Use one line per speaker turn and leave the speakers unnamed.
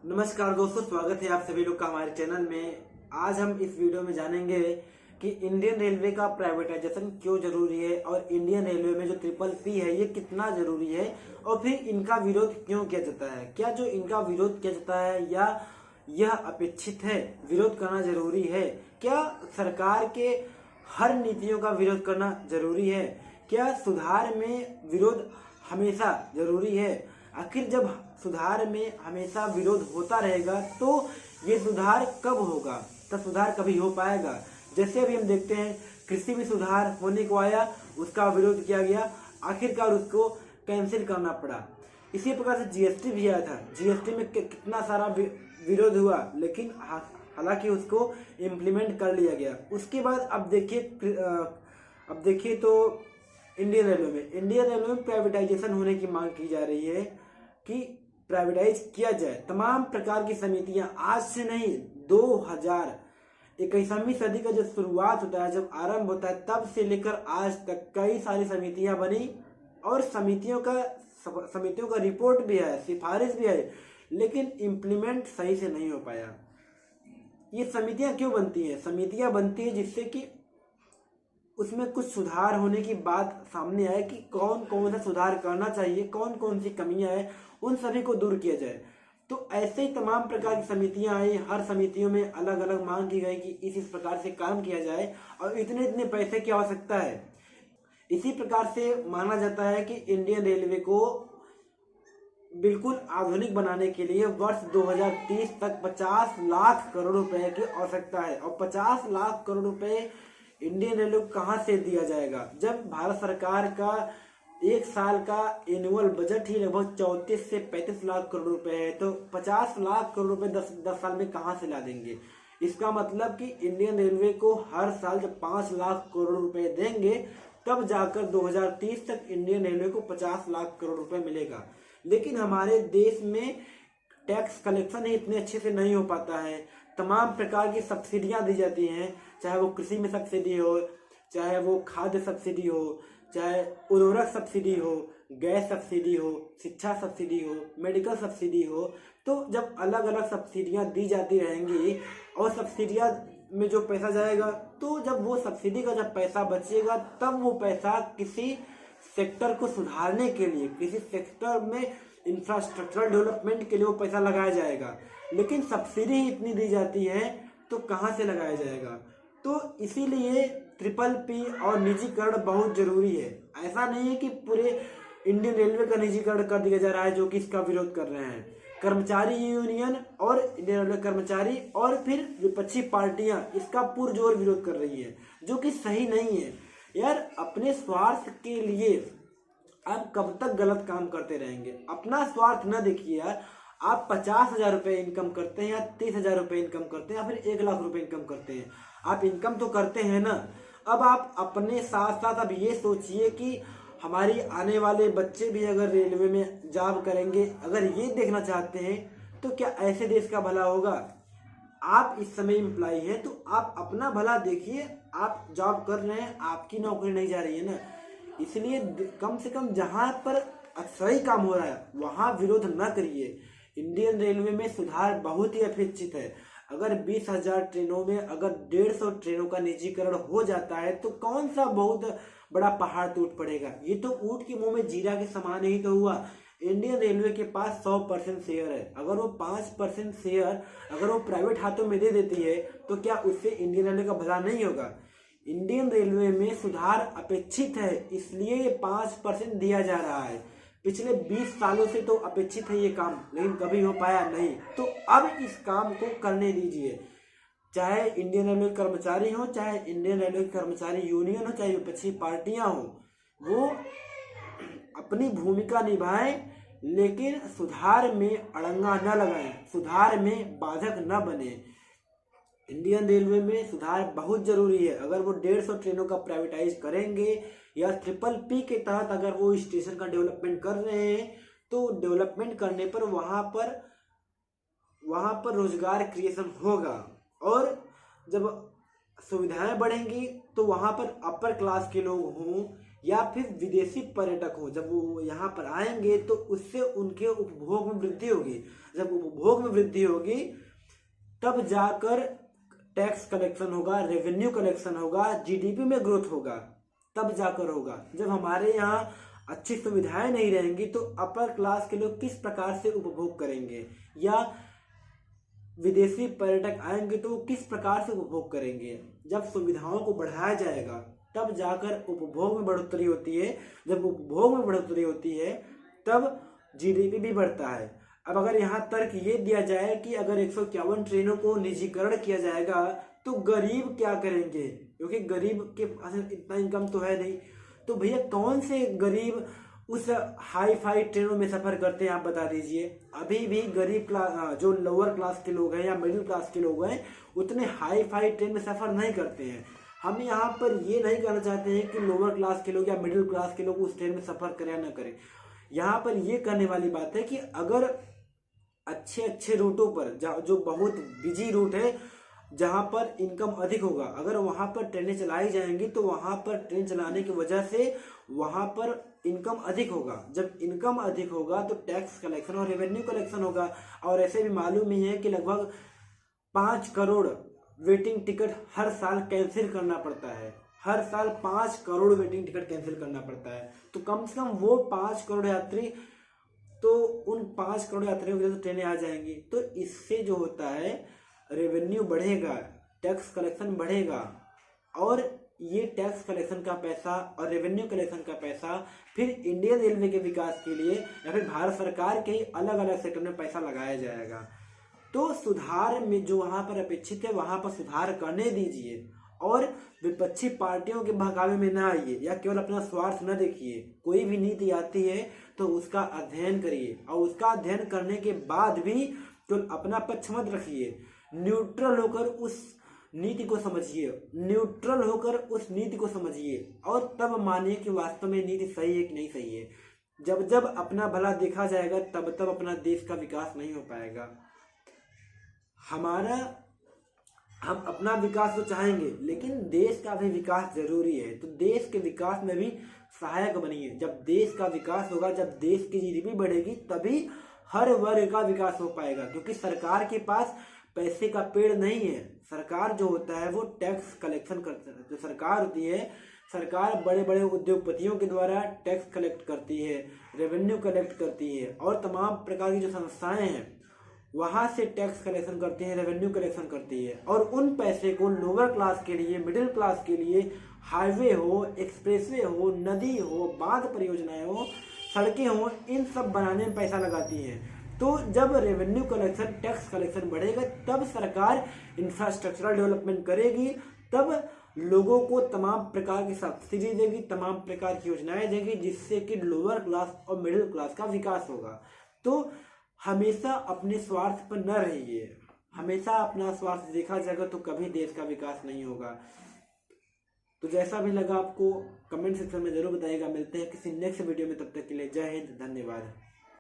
नमस्कार दोस्तों, स्वागत है आप सभी लोग का हमारे चैनल में। आज हम इस वीडियो में जानेंगे कि इंडियन रेलवे का प्राइवेटाइजेशन क्यों जरूरी है और इंडियन रेलवे में जो ट्रिपल पी है ये कितना जरूरी है और फिर इनका विरोध क्यों किया जाता है। क्या जो इनका विरोध किया जाता है या यह अपेक्षित है, विरोध करना जरूरी है? क्या सरकार के हर नीतियों का विरोध करना जरूरी है? क्या सुधार में विरोध हमेशा जरूरी है? आखिर जब सुधार में हमेशा विरोध होता रहेगा तो ये सुधार कब होगा, तब सुधार कभी हो पाएगा? जैसे अभी हम देखते हैं कृषि में सुधार होने को आया, उसका विरोध किया गया, आखिरकार उसको कैंसिल करना पड़ा। इसी प्रकार से जीएसटी भी आया था, जीएसटी में कितना सारा विरोध हुआ, लेकिन हालांकि उसको इम्प्लीमेंट कर लिया गया। उसके बाद अब देखिए तो इंडियन रेलवे में प्राइवेटाइजेशन होने की मांग की जा रही है कि प्राइवेटाइज किया जाए। तमाम प्रकार की समितियां, आज से नहीं 2021वीं सदी का जो शुरुआत होता है, जब आरंभ होता है, तब से लेकर आज तक कई सारी समितियां बनी और समितियों का रिपोर्ट भी है, सिफारिश भी है, लेकिन इम्प्लीमेंट सही से नहीं हो पाया। ये समितियां क्यों बनती हैं? समितियां बनती है जिससे कि उसमें कुछ सुधार होने की बात सामने आए कि कौन कौन सा सुधार करना चाहिए, कौन कौन सी कमियां हैं, उन सभी को दूर किया जाए। तो ऐसे ही तमाम प्रकार की समितियां आई, हर समितियों में अलग अलग मांग की गई कि इस प्रकार से काम किया जाए और इतने इतने पैसे की आवश्यकता है। इसी प्रकार से माना जाता है कि इंडियन रेलवे को बिल्कुल आधुनिक बनाने के लिए वर्ष 2030 तक 50 लाख करोड़ रुपए की आवश्यकता है। और 50 लाख करोड़ रुपए इंडियन रेलवे को कहां से दिया जाएगा, जब भारत सरकार का एक साल का एनुअल बजट ही लगभग 34 से 35 लाख करोड़ रुपए है, तो 50 लाख करोड़ रुपए 10 साल में कहां से ला देंगे? इसका मतलब कि इंडियन रेलवे को हर साल जब 5 लाख करोड़ रुपए देंगे, तब जाकर 2030 तक इंडियन रेलवे को 50 लाख करोड़ रुपए मिलेगा। लेकिन हमारे देश में टैक्स कलेक्शन ही इतने अच्छे से नहीं हो पाता है। तमाम प्रकार की सब्सिडियां दी जाती हैं, चाहे वो कृषि में सब्सिडी हो, चाहे वो खाद्य सब्सिडी हो, चाहे उर्वरक सब्सिडी हो, गैस सब्सिडी हो, शिक्षा सब्सिडी हो, मेडिकल सब्सिडी हो। तो जब अलग अलग सब्सिडियां दी जाती रहेंगी और सब्सिडियां में जो पैसा जाएगा, तो जब वो सब्सिडी का जब पैसा बचेगा, तब वो पैसा किसी सेक्टर को सुधारने के लिए, किसी सेक्टर में इंफ्रास्ट्रक्चरल डेवलपमेंट के लिए वो पैसा लगाया जाएगा। लेकिन सब्सिडी ही इतनी दी जाती है तो कहाँ से लगाया जाएगा? तो इसीलिए ट्रिपल पी और निजीकरण बहुत जरूरी है। ऐसा नहीं है कि पूरे इंडियन रेलवे का निजीकरण कर दिया जा रहा है, जो कि इसका विरोध कर रहे हैं कर्मचारी यूनियन और इंडियन रेलवे कर्मचारी और फिर विपक्षी पार्टियां इसका पुरजोर विरोध कर रही है, जो कि सही नहीं है। यार, अपने स्वार्थ के लिए आप कब तक गलत काम करते रहेंगे? अपना स्वार्थ न देखिए यार। आप 50,000 रुपए इनकम करते हैं या 30,000 रुपए इनकम करते हैं या फिर 1 लाख रुपए इनकम करते हैं, आप इनकम तो करते हैं ना। अब आप अपने साथ साथ अब ये सोचिए कि हमारी आने वाले बच्चे भी अगर रेलवे में जॉब करेंगे, अगर ये देखना चाहते हैं, तो क्या ऐसे देश का भला होगा? आप इस समय एम्प्लॉय हैं तो आप अपना भला देखिए। आप जॉब कर रहे हैं, आपकी नौकरी नहीं जा रही है ना। इसलिए कम से कम जहां पर सही काम हो रहा है वहां विरोध न करिए। इंडियन रेलवे में सुधार बहुत ही अपेक्षित है। अगर 20,000 ट्रेनों में अगर 150 ट्रेनों का निजीकरण हो जाता है तो कौन सा बहुत बड़ा पहाड़ टूट पड़ेगा? ये तो ऊंट के मुंह में जीरा के समान ही तो हुआ। इंडियन रेलवे के पास 100% शेयर है। अगर वो 5% शेयर अगर वो प्राइवेट हाथों में दे देती है तो क्या उससे इंडियन रेलवे का भला नहीं होगा? इंडियन रेलवे में सुधार अपेक्षित है, इसलिए ये 5% दिया जा रहा है। पिछले 20 सालों से तो अपेक्षित है ये काम, लेकिन कभी हो पाया नहीं। तो अब इस काम को करने दीजिए। चाहे इंडियन रेलवे कर्मचारी हो, चाहे इंडियन रेलवे कर्मचारी यूनियन हो, चाहे विपक्षी पार्टियां हो, वो अपनी भूमिका निभाएं, लेकिन सुधार में अड़ंगा न लगाएं, सुधार में बाधक न बने। इंडियन रेलवे में सुधार बहुत जरूरी है। अगर वो 150 ट्रेनों का प्राइवेटाइज करेंगे या ट्रिपल पी के तहत अगर वो स्टेशन का डेवलपमेंट कर रहे हैं, तो डेवलपमेंट करने पर वहां पर रोजगार क्रिएशन होगा और जब सुविधाएं बढ़ेंगी तो वहां पर अपर क्लास के लोग हों या फिर विदेशी पर्यटक हो, जब वो यहाँ पर आएंगे तो उससे उनके उपभोग में वृद्धि होगी। जब उपभोग में वृद्धि होगी तब जाकर टैक्स कलेक्शन होगा, रेवेन्यू कलेक्शन होगा, जीडीपी में ग्रोथ होगा, तब जाकर होगा। जब हमारे यहाँ अच्छी सुविधाएं नहीं रहेंगी तो अपर क्लास के लोग किस प्रकार से उपभोग करेंगे, या विदेशी पर्यटक आएंगे तो वो किस प्रकार से उपभोग करेंगे। जब सुविधाओं को बढ़ाया जाएगा तब जाकर उपभोग में बढ़ोतरी होती है। जब उपभोग में बढ़ोतरी होती है तब जीडीपी भी बढ़ता है। अब अगर यहाँ तर्क ये दिया जाए कि अगर 151 ट्रेनों को निजीकरण किया जाएगा तो गरीब क्या करेंगे, क्योंकि गरीब के पास इतना इनकम तो है नहीं, तो भैया कौन से गरीब उस हाई फाई ट्रेनों में सफर करते हैं, आप बता दीजिए। अभी भी गरीब क्लास, जो लोअर क्लास के लोग हैं या मिडिल क्लास के लोग हैं, उतने हाई फाई ट्रेन में सफर नहीं करते हैं। हम यहाँ पर ये नहीं कहना चाहते हैं कि लोअर क्लास के लोग या मिडिल क्लास के लोग उस ट्रेन में सफर करें या न करें। यहाँ पर ये कहने वाली बात है कि अगर अच्छे अच्छे रूटों पर, जो बहुत बिजी रूट है, जहां पर इनकम अधिक होगा, अगर वहां पर ट्रेनें चलाई जाएंगी तो वहां पर ट्रेन चलाने की वजह से वहां पर इनकम अधिक होगा। जब इनकम अधिक होगा तो टैक्स कलेक्शन और रेवेन्यू कलेक्शन होगा। और ऐसे भी मालूम ही है कि लगभग 5 करोड़ वेटिंग टिकट हर साल कैंसिल करना पड़ता है। हर साल 5 करोड़ वेटिंग टिकट कैंसिल करना पड़ता है। तो कम से कम वो 5 करोड़ यात्री, तो उन 5 करोड़ यात्रियों की वजह से ट्रेनें आ जाएंगी। तो इससे जो होता है रेवेन्यू बढ़ेगा, टैक्स कलेक्शन बढ़ेगा, और ये टैक्स कलेक्शन का पैसा और रेवेन्यू कलेक्शन का पैसा फिर इंडियन रेलवे के विकास के लिए या फिर भारत सरकार के ही अलग अलग सेक्टर में पैसा लगाया जाएगा। तो सुधार में जो वहां पर अपेक्षित है वहां पर सुधार करने दीजिए, और विपक्षी पार्टियों के बहकावे में ना आइए या केवल अपना स्वार्थ न देखिए। कोई भी नीति आती है तो उसका अध्ययन करिए, और उसका अध्ययन करने के बाद भी केवल अपना पक्ष मत रखिए। न्यूट्रल होकर उस नीति को समझिए, न्यूट्रल होकर उस नीति को समझिए, और तब मानिए कि वास्तव में नीति सही है कि नहीं सही है। जब जब अपना भला देखा जाएगा तब तब अपना देश का विकास नहीं हो पाएगा। हम अपना विकास तो चाहेंगे, लेकिन देश का भी विकास जरूरी है। तो देश के विकास में भी सहायक बनिए। जब देश का विकास होगा, जब देश की जीडीपी बढ़ेगी, तभी हर वर्ग का विकास हो पाएगा। क्योंकि सरकार के पास पैसे का पेड़ नहीं है। सरकार जो होता है वो टैक्स कलेक्शन करता है। जो सरकार होती है, सरकार बड़े बड़े उद्योगपतियों के द्वारा टैक्स कलेक्ट करती है, रेवेन्यू कलेक्ट करती है, और तमाम प्रकार की जो संस्थाएं हैं वहां से टैक्स कलेक्शन करती है, रेवेन्यू कलेक्शन करती है। और उन पैसे को लोअर क्लास के लिए, मिडिल क्लास के लिए, हाईवे हो, एक्सप्रेसवे हो, नदी हो, बांध परियोजनाएं हो, सड़कें हो, इन सब बनाने में पैसा लगाती है। तो जब रेवेन्यू कलेक्शन, टैक्स कलेक्शन बढ़ेगा तब सरकार इंफ्रास्ट्रक्चरल डेवलपमेंट करेगी, तब लोगों को तमाम प्रकार की सब्सिडी देगी, तमाम प्रकार की योजनाएं देगी, जिससे कि लोअर क्लास और मिडिल क्लास का विकास होगा। तो हमेशा अपने स्वार्थ पर न रहिए। हमेशा अपना स्वार्थ देखा जाएगा तो कभी देश का विकास नहीं होगा। तो जैसा भी लगा आपको कमेंट सेक्शन में जरूर बताइएगा। मिलते हैं किसी नेक्स्ट वीडियो में, तब तक के लिए जय हिंद, धन्यवाद।